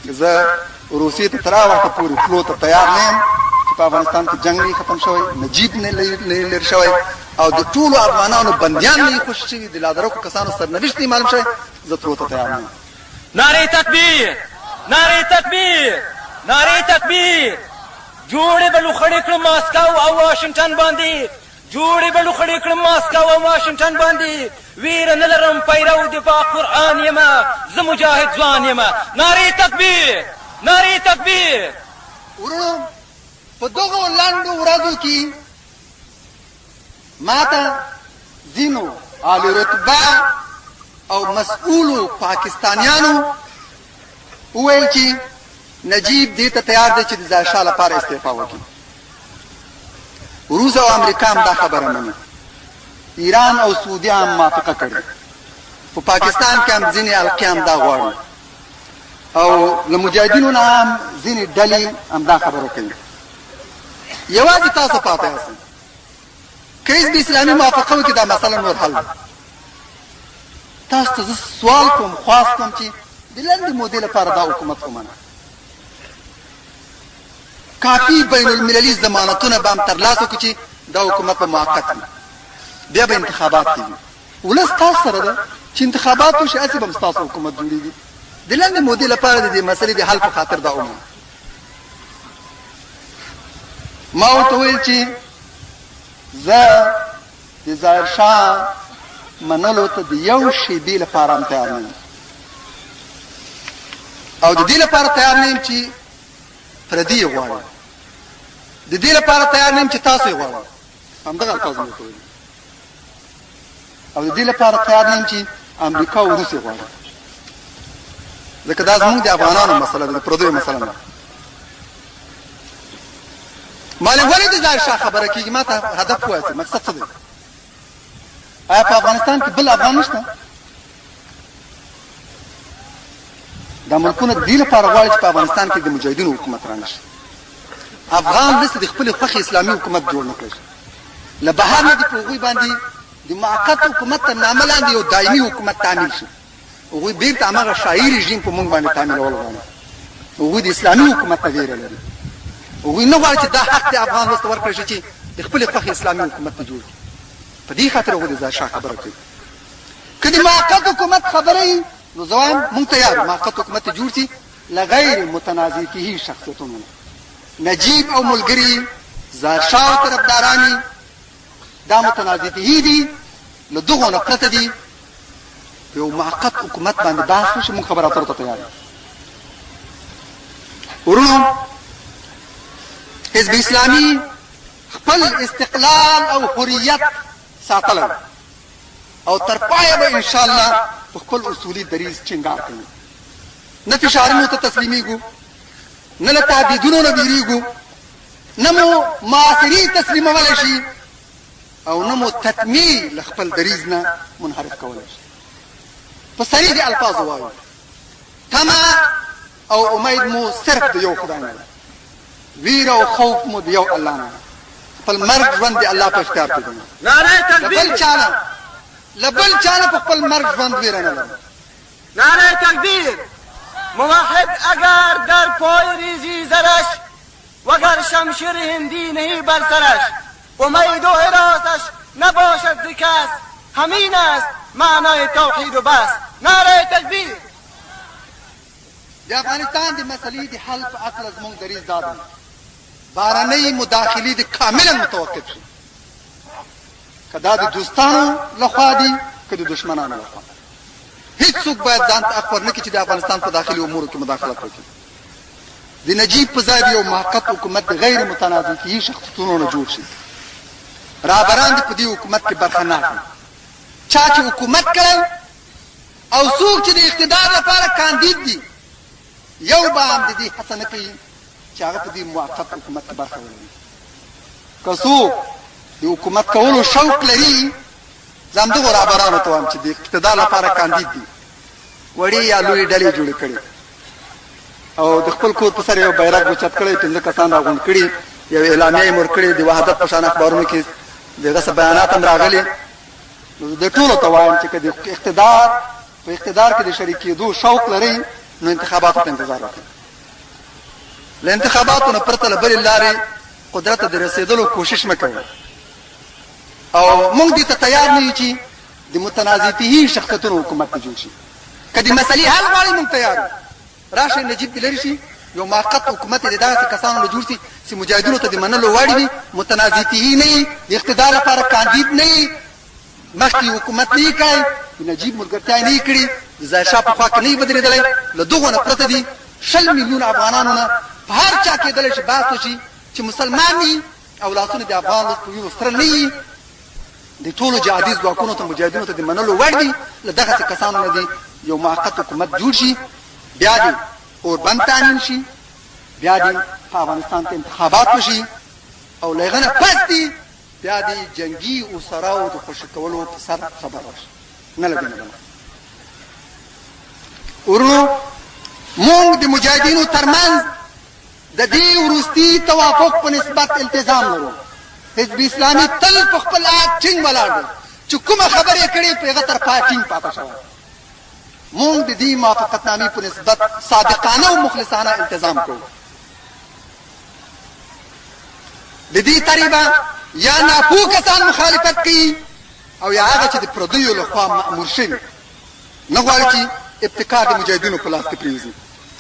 زه روسیې ته تر هغه وخته پورې تلو ته تیار نه یم چې په افغانستان کې جنګ نه ختم شوی، نجیب نه لرې شوی او د ټولو افغانانو بندیان نه خوشي شوي، د لادرکو کسانو سرنوشت نه معلوم شوی، زه تلو ته تیار نه یم. نعره تکبیر، نعره تکبیر، نعره تکبیر. جوړې به لوخړې کړم ماسکو او واشنګټن باندې، جوړې به لوخړې کړم ماسکو او واشنګټن باندې. ویره نه لرم پیرو د پاک قرآن یمه، زه مجاهد ځوان یمه. نعره تکبیر، نعره تکبیر. ورونو په دغو لنډو ورځو کې ما ته ځینو عالي رتبه او مسؤولو پاکستانیانو وویل چې نجیب دې ته تیار دی چې د ظاهرشاه لپاره استعفا وکړي. روس او امریکا هم دا خبره مني، ایران او سعودي هم موافقه کړې، په پاکستان کې هم ځینې حلقې هم دا غواړي او له مجاهدینو نه هم ځینې ډلې هم دا خبره کوي. یوازې تاسو پاتې یاست که حزب اسلامي موافقه وکړي دا مسله نور حل ده. تاسو ته زه سوال کوم، خواست کوم چې د لنډې مودې لپاره دا حکومت ومنه. کافي بین المللي ضمانتونه به هم ترلاسه کړو چې دا حکومت به موقت وي، بیا به انتخابات کېږي. ولس تاسو سره ده چې انتخابات وشي، هسې به هم ستاسو حکومت جوړېږي. د لنډې مودې لپاره د دې مسلې د حل په خاطر دا ومنه. ما ورته وویل چې زه د ظاهرشاه منلو ته د یو شېبې لپاره هم تیار نه یم او د دې لپاره تیار نه یم چې پردي یې غواړي، د دې لپاره تیار نه یم چې تاسو یې غواړئ، همدغه الفاظ مې ورته ویلي، او د دې لپاره تیار نه یم چې امریکا او روس یې غواړي، ځکه دا زموږ د افغانانو مسله ده، د پردیو مسله نه. مالې ولې د ظاهرشاه خبره کېږي؟ ما ته هدف ووایه، مقصد څه دی؟ آیا په افغانستان کې بل افغان نشته؟ دا ملکونه د دې لپاره غواړي چې په افغانستان کې د مجاهدینو حکومت رانشي. افغان داسې د خپلې خوښې اسلامي حکومت جوړ نه کړی، له بهر نه دې په هغوی باندې د موقت حکومت تر نامه لاندې یو دایمي حکومت تعمیل شي. هغوی بېرته هماغه شاهي رژیم په موږ باندې تعمیلول غواړي. هغوی د اسلامي حکومت نه ویره لري. هغوی نه غواړي چې دا حق د افغان ولس ته ورکړی شي چې د خپلې خوښې اسلامي حکومت ته جوړ کړي. په دې خاطر هغوی د ظاهرشاه خبره کوي. که د موقت حکومت خبره وي نو زه وایم موږ تیار یو، موقت حکومت ته جوړ شي له غیر متنازع فیه شخصیتونو، نجیب او ملګري ظاهرشاه او طرفداران دا متنازع فیه دي، له دغو نه پرته دي په یو موقت حکومت باندې بحث وشي، موږ خبرو اترو ته تیار یو. ورونو حزب اسلامي خپل استقلال او حریت ساتلی او تر پایه به انشاءالله په خپل اصولي دریځ ټینګار کوي. نه فشارونو ته تسلیمیږو، نه له تهدیدونو نه بیریږو، نه مو معاصري تسلیمولی شي او نه مو تطمیع له خپل دریځ نه منحرف کولی شي. په صریح الفاظو وایو، طمع او امید مو صرف د یو خدای نه ده، ویره او خوف مو د یو الله نه ده. خپل مرګ ژوند د الله په اختیار کې دی. نعره تکبیر، لبل چانه په خپل مرګ ژوند ویره نه لرم. نعره تکبیر. موحد اگر در پای ریزی زرش وگر شمشیر هندی نہیں بر سرش، امید و حراسش نباشد ز کس، همین است معنای توحید و بس. نعره تکبیر. د افغانستان د مسلې د حل په هکله زموږ دریځ دا دی بهرنۍ مداخلې د کاملا متوقف شي، که دا د دوستانو لخوا دي که د دشمنانو لخوا. هیڅوک باید ځان ته حق ورنکړي چې د افغانستان په داخلي امورو کې مداخلت وکړي. د نجیب په ځای د یو موقت حکومت د غیر متنازع فیه شخصیتونو نه جوړ شي. رهبران دې په دې حکومت کې برخه نه اخلي. چا چې حکومت کړی او څوک چې د اقتدار لپاره کاندید دي، یو به هم د دې هڅه نه کوي چې هغه په دې موقت حکومت کې برخه ولري. که څوک د حکومت کولو شوق لري، زه همدغو رهبرانو ته وایم چې د اقتدار لپاره کاندید دي، وړې یا لویې ډلې جوړې کړي او د خپل کور په سر یو بیرغ اوچت کړی، 15 کسان راغونډ کړي، یو اعلامیه یې مور کړې، د وحدت په شان اخبارونو کې دغه څه بیانات هم راغلي. نو د ټولو ته وایم چې که د اقتدار په اقتدار کې د شریکېدو شوق لرئ نو انتخاباتو ته انتظار وکړئ. له انتخاباتو نه پرته له بلې لارې قدرت ته د رسېدلو کوشش مه کوئ. او موږ دې ته تیار نه یو چې د متنازعه شخصیتونو حکومت ته جوړ شي. که د مسلې حل غواړئ موږ تیار یو. راشئ نجیب دې لرې شي، یو موقت حکومت د داسې کسانو نه جوړ شي چې مجاهدینو ته د منلو وړ وي، متنازعه نه وي، د اقتدار لپاره کاندید نه وي، مخکې حکومت نه یې کړی، نجیب ملګرتیا یې نه یې کړې، د ظاهرشاه په خوا کې نه یې ودرېدلی. له دغو نه پرته دي 20 میلیونه افغانانو نه په هر چا کېدلی شي بحث وشي چې مسلمان وي او لاسونه د افغان په وینو سره نه وي، د ټولو جهادي ځواکونو ته مجاهدینو ته د منلو وړ دي. له دغسې کسانو نه دي یو موقت حکومت جوړ شي، بیا دې اوربند تامین شي، بیا دې په افغانستان ته انتخابات وشي او له هغه نه پس دي بیا دې جنګي اسراو د خوشي کولو په سر خبر وشي. نه له دې نه ورونو، موږ د مجاهدینو ترمنځ د دې وروستي توافق په نسبت التزام لرو. حزب اسلامي تل په خپل عهد ټینګ ولاړ دی چې کومه خبرې کړې په هغه طرفه ټینګ پاتې شوی. موږ د دې موافقتنامې په نسبت صادقانه او مخلصانه التزام کوو. د دې طریقه یا ناپوه کسان مخالفت کوي او یا هغه چې د پردیو لخوا مأمور شوي نه غواړي چې ابتکار د مجاهدینو په لاس کې پرېوځي.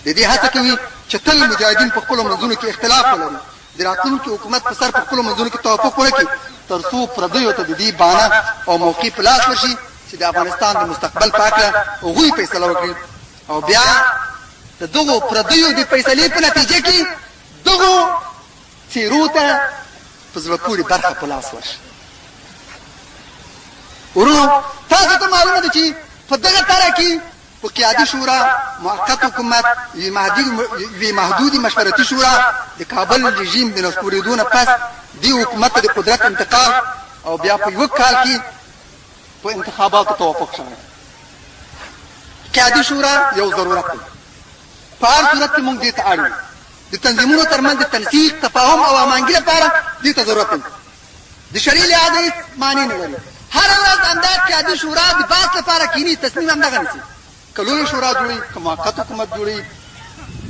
د دې هڅه کوي چې تل مجاهدین په خپلو منځونو کې اختلاف ولري، د راتلونکي حکومت په سر په خپلو منځونو کې توافق ونه کړي تر څو پردیو ته د دې بانه او موقع په لاس ورشي چې د افغانستان د مستقبل په هکله هغوی فیصله وکړي او بیا د دغو پردیو د فیصلې په نتیجه کې دغو څیرو ته په زړه پورې برخه په لاس ورشي. ورونو، تاسو ته معلومه ده چې په دغه طرح کې په قیادي شورا، موقت حکومت، یوې محدودې مشورتي شورا، د کابل رژیم د نسکورېدو نه پس دې حکومت ته د قدرت انتقال او بیا په یوه کال کې په انتخاباتو توافق شوی. قیادي شورا یو ضرورت دی. په هر صورت کې موږ دې ته اړ یو. د تنظیمونو ترمنځ د تنسیق، تفاهم او هماهنګۍ لپاره دې ته ضرورت دی. د شرعي لحاظه هېڅ معنی نه لري. هره ورځ همدا قیادي شورا د بحث لپاره کینی، تصمیم همدغه نیسي. که لویه شورا جوړوي، که موقت حکومت جوړوي،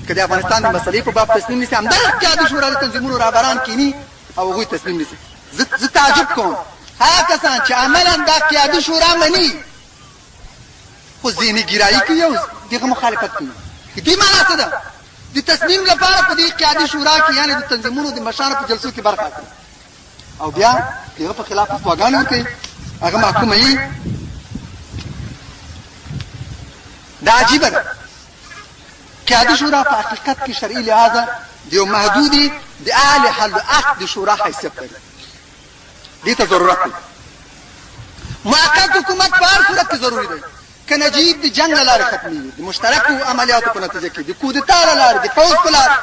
که د افغانستان د مسلې په باب تصمیم نیسي، همدغه قیادي شورا د تنظیمونو رهبران کینی او هغوی تصمیم نیسي. زه تعجب کوم هغه کسان چې عملا دا قیادي شورا مني خو ذهني ګرایي کوي او دغه مخالفت کوي. د دې معنا څه ده؟ د تصمیم لپاره په دې قیادي شورا کې یعنې د تنظیمونو د مشرانو په جلسو کې برخه اخلي او بیا دغه په خلاف فتواګانې ورکوي، هغه محکوموي. دا عجیبه ده. قیادي شورا په حقیقت کې شرعي لحاظه د یو محدودې د اهل حل عقد د شورا حیثیت لري. دې ته ضرورت دی. موقت حکومت په هر صورت کې ضروري دی. که نجیب د جنګ له لارې ختمېږي، د مشترکو عملیاتو په نتیجه کې، د کودتا له لارې، د پوځ په لارې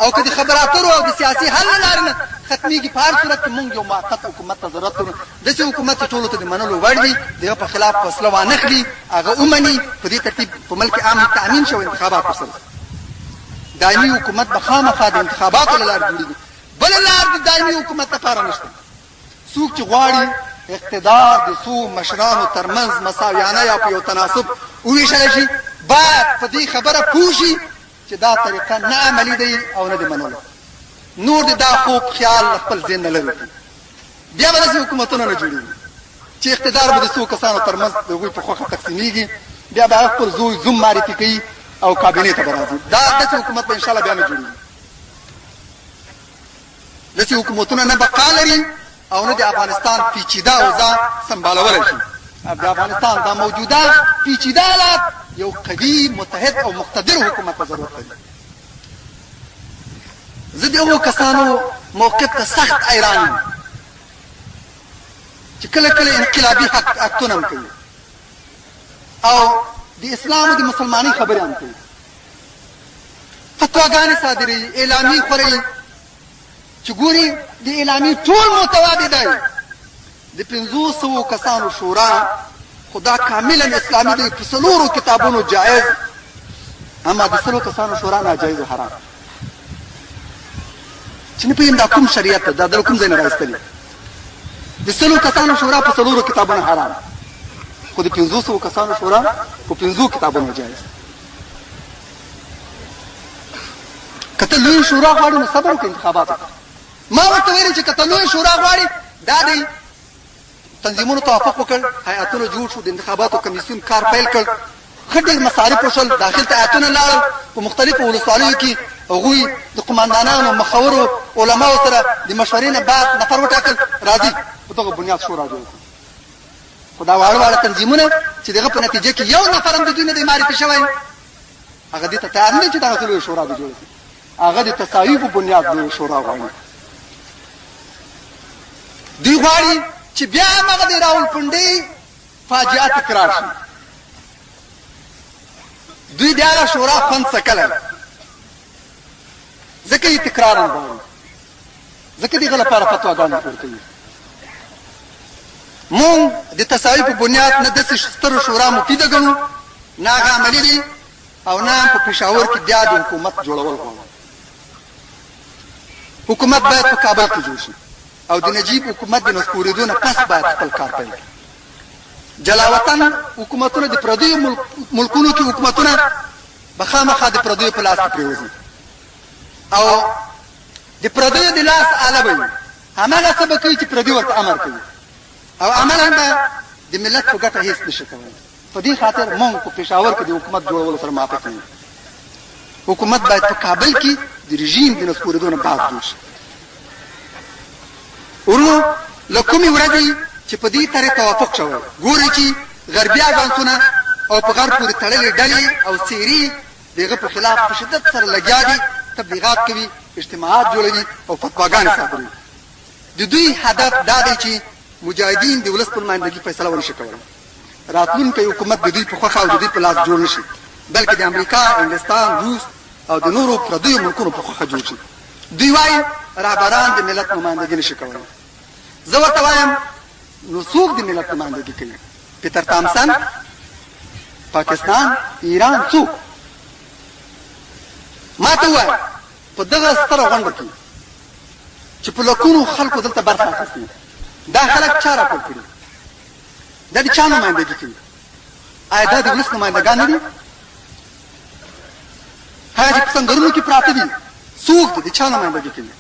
او که د خبرو اترو او د سیاسي حل له لارې نه ختمېږي، په هر صورت کې موږ یو موقت حکومت ته ضرورت لرو. داسې حکومت چې ټولو ته د منلو وړ وي، د هغه په خلاف فیصله وانخلي، هغه ومني. په دې ترتیب په ملک عام تأمین شوی انتخابات وسره. دایمي حکومت به خامخا د انتخاباتو له لارې جوړېږي. بله لار د دایمي حکومت لپاره نشته. څوک چې غواړي اقتدار د څو مشرانو ترمنځ مساویانه یا په یو تناسب وویشلی شي، باید په دې خبره پوه شي چې دا طریقه نه عملي دی او نه د منلو. نور د دا خوب خیال له خپل ذهن نه لرې کړي. بیا به داسې حکومتونه نه جوړېږي چې اقتدار به د څو کسانو ترمنځ د هغوی په خوښه تقسیمېږي، بیا به هغه خپل زوی زوم معرفي کوي او کابینې ته به راځي. داسې حکومت به انشاءالله بیا نه جوړېږي. داسې حکومتونه نه بقا لري او نه د افغانستان پیچیده اوضاع سمبالولی شي. د افغانستان دا موجوده پیچیده حالات یو قوي، متحد او مقتدر حکومت ته ضرورت لري. زه د هغو کسانو موقف ته سخت حیران یم چې کله کله انقلابي اکتونه هم کوي او د اسلام او د مسلمانۍ خبرې هم کوي، فتواګانې صادروي، اعلامیې خورئ چې ګوري د اعلامیې ټول محتوا دی د 500 کسانو شورا، خو دا کاملا اسلامي دی، په 4 کتابونو جایز، اما د 100 کسانو شورا ناجایز او حرام. چې نه پوهېږم دا کوم شریعت ده، دا د کوم ځای نه راایستلي. د 100 کسانو شورا په 4 کتابونو حرام، خو د 500 کسانو شورا په 5 کتابونو جایز. لوی شورا غواړي نو صبر وکړئ انتخابات وکړئ. ما ورته ویلي چې که ته لوی شورا غواړي دا دی تنظیمونو توافق وکړ، هیئتونه جوړ شو، د انتخاباتو کمیسیون کار پیل کړ، ښه ډېر مصارف وشول، داخل ته هیئتونه لاړل، په مختلفو ولسوالیو کې هغوی د قماندانانو مخورو علماو سره د مشورې نه بعد نفر وټاکل راځي په دغه بنیاد شورا جوړ کړو. خو دا واړه واړه تنظیمونه چې دغه په نتیجه کې یو نفر هم د دوی نه دی معرفي شوی، هغه دې ته تیار نه دي چې دغه لویه شورا دې جوړه کړي. هغه د تساوي په بنیاد لویه شورا غواړي. دوی غواړي چې بیا هغه د راولپنډۍ فاجعه تکرار شي. دوی د هغه شورا خوند څکلی ځکه یې تکرارا غواړي، ځکه د هغه لپاره فتواګانې پورته وي. مونږ د تساوي په بنیاد نه داسې سترو شورا مفیده ګڼو، نه هغه عملي دي او نه په پېښور کې بیا د حکومت جوړول غواړو. حکومت باید په کابل کې جوړ شي او د نجیب حکومت د نسکورېدو نه پس باید خپل کار پیل کړي. جلاوطن حکومتونه د پردیو ملکونو کې حکومتونه به خامخا د پردیو په لاس کې پرېوځي او د پردیو د لاس آله به وي. هماغه څه به کوي چې پردي ورته امر کوي او عملا به د ملت په ګټه هېڅ نشي کولی. په دې خاطر موږ په پېښور کې د حکومت جوړولو سره موافق یو. حکومت باید په کابل کې د رژیم د نسکورېدو نه بعد جوړ شي. ورونو له کومې ورځې چې په دې طرح توافق شوی، ګورئ چې غربي اژانسونه او په غرب پورې تړلې ډلې او څېرې د هغه په خلاف په شدت سره لګیا دي، تبلیغات کوي، اجتماعات جوړوي او فتواګانې صادروي. د دوی هدف دا دی چې مجاهدین د ولس په نمایندګۍ فیصله ونشي کولی. راتلونکی حکومت د دوی په خوښه او د دوی په لاس جوړ نشي، بلکې د امریکا، انګلستان، روس او د نورو پردیو ملکونو په خوښه جوړ شي. دوی وایي رهبران د ملت نمایندګي نشي کولی. زه ورته وایم نو څوک د ملت نمایندګي کوي؟ پیټر تامسن، پاکستان، ایران، څوک؟ ما ته ووایه په دغه ستره غونډه کې چې په لکونو خلکو دلته برخه اخیستې، دا خلک چا راټول کړي؟ دا د چا نمایندګي کوي؟ آیا دا د ولس نمایندګان نه دي؟ هغه چې په سنګرونو کې پراته دي څوک دي؟ د چا نمایندګي کوي؟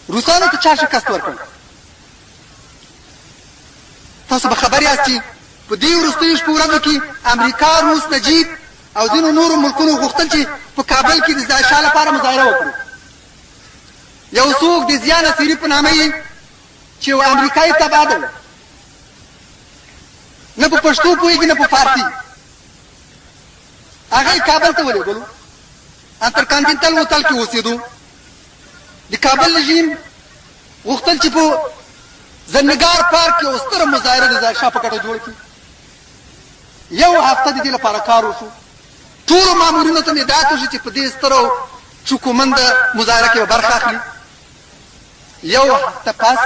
روسانو ته چا شکست ورکړ؟ تاسو به خبر یاست چې په دې وروستیو شپو ورځو کې امریکا، روس، نجیب او ځینو نورو ملکونو غوښتل چې په کابل کې د ځایشاه لپاره مظاهره وکړي. یو څوک د ضیا نصیري په نامه یې چې یو امریکایي تبعه ده، نه په پښتو پوهېږي نه په فارسي، هغه یې کابل ته ولېږلو، انترکانټینټل هوټل کې اوسېدو. د کابل رژیم غوښتل چې په زنګار پارک کې یو ستره مظاهره د ځایشاه په ګټه جوړه کړي. یو هفته د دې لپاره کار وشو. ټولو مامورینو ته مې هدایت وشو چې په دې سترو چوکومنده مظاهره کې به برخه اخلي. یو هفته پس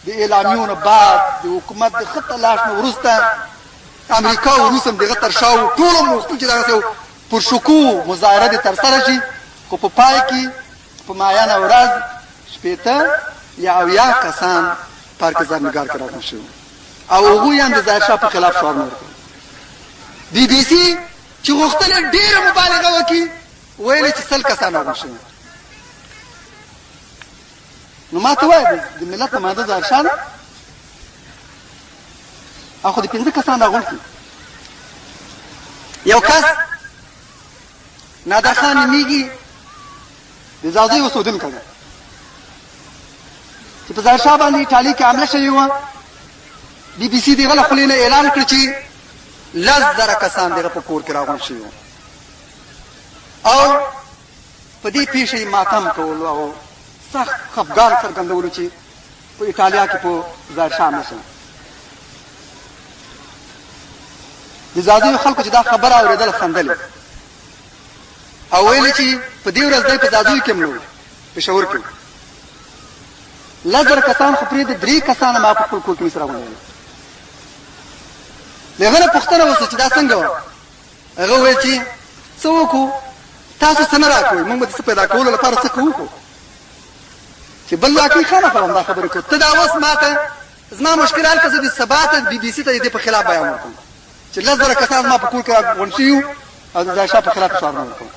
د اعلامیو نه بعد د حکومت د ښه تلاش نه وروسته امریکا او روس هم دغه تر شا وو. ټولو غوښتل چې دغسې یو پرشکو مظاهره دې ترسره شي، خو په پای کې په معینه ورځ 80 یا 80 کسان پارک زرنګار کې راغونډ شوي او هغوی هم د ظاهرشاه په خلاف شعارونه ورکړل. بي بي سي چې غوښتل یې ډېره مبالغه وکړي ویل یې چې 100 کسان راغونډ شوي. نو ما ته وایه د ملت نماینده ظاهرشاه ده او خو د 15 کسان راغونډ کړي. یو کس نادرخان نومیږي، د ځاځي اوسېدونکی دی چې په ظاهرشاه باندې ایټالي کې حمله شوې وه. بي بي سي د هغه له خولې نه اعلان کړ چې 10,000 کسان دغه په کور کې راغونډ شوي وو او په دې پیښه یې ماتم کولو او سخت خفګان څرګندولو چې په ایټالیا کې په ظاهرشاه حمله شوې. د ځاځیو خلکو چې دا خبره اورېدله خندلې او ویلې چې په دې ورځ دی په ځاځیو کې مړ پېښور کې 10,000 کسان خو پرېږده 3 کسان ما په خپل کور کې مې سره راغونډول. له هغه نه پوښتنه وشوه چې دا څنګه وه؟ هغه وویل چې څه وکړو، تاسو څه نه راکوئ، موږ به د څه پیدا کولو لپاره څه کوو چې بل واقعي خامخا همدا خبرې کوو. ته دا اوس ما ته زما مشکل حل کړه، زه د سبا ته بي بي سي ته د دې په خلاف بیان ورکوم چې 10,000 کسان زما په کور کې راغونډ شوي او د ظاهرشاه په خلاف شعارونه ورکوم.